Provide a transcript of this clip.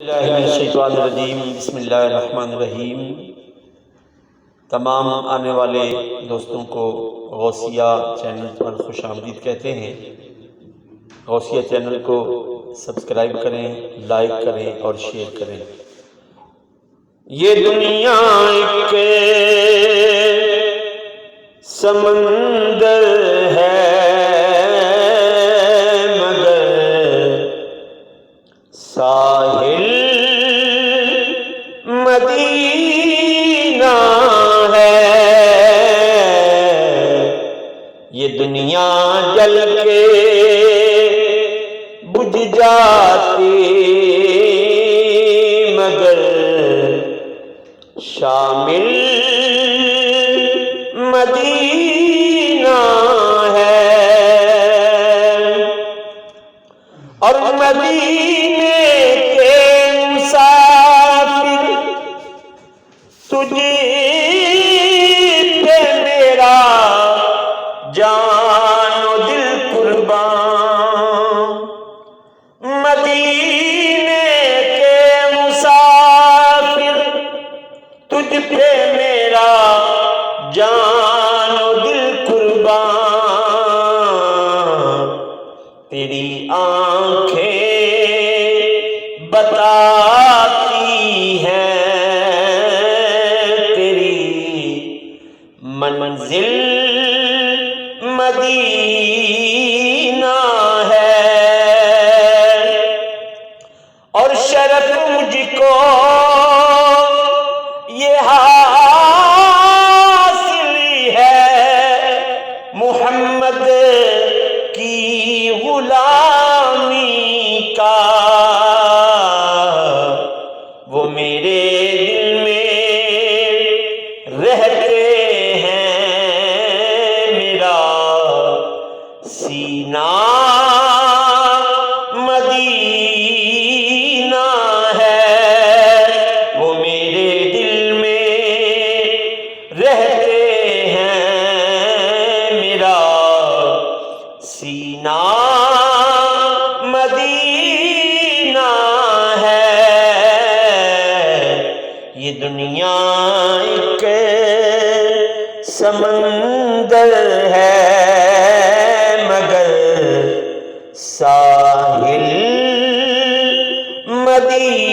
باللہ من الشیطان الرجیم، بسم اللہ الرحمن الرحیم۔ تمام آنے والے دوستوں کو غوثیہ چینل پر خوش آمدید کہتے ہیں۔ غوثیہ چینل کو سبسکرائب کریں، لائک کریں اور شیئر کریں۔ یہ دنیا ایک سمندر ہے ساحل مدینہ ہے، یہ دنیا جل کے بجھ جاتی مگر شامل مدینہ ہے، اور مدینے تجھے پہ میرا جان و دل قربان، مدینے کے مسافر تجھ پہ میرا جان و دل قربان، تیری آنکھیں بتاتی ہیں منزل مدینہ ہے، اور شرف مجھ کو یہ حاصل ہے محمد کی غلامی کا، وہ میرے دل میں رہتے سینہ مدینہ ہے، وہ میرے دل میں رہتے ہیں، میرا سینہ مدینہ ہے، یہ دنیا ایک سمندر ہے ساحل مدینہ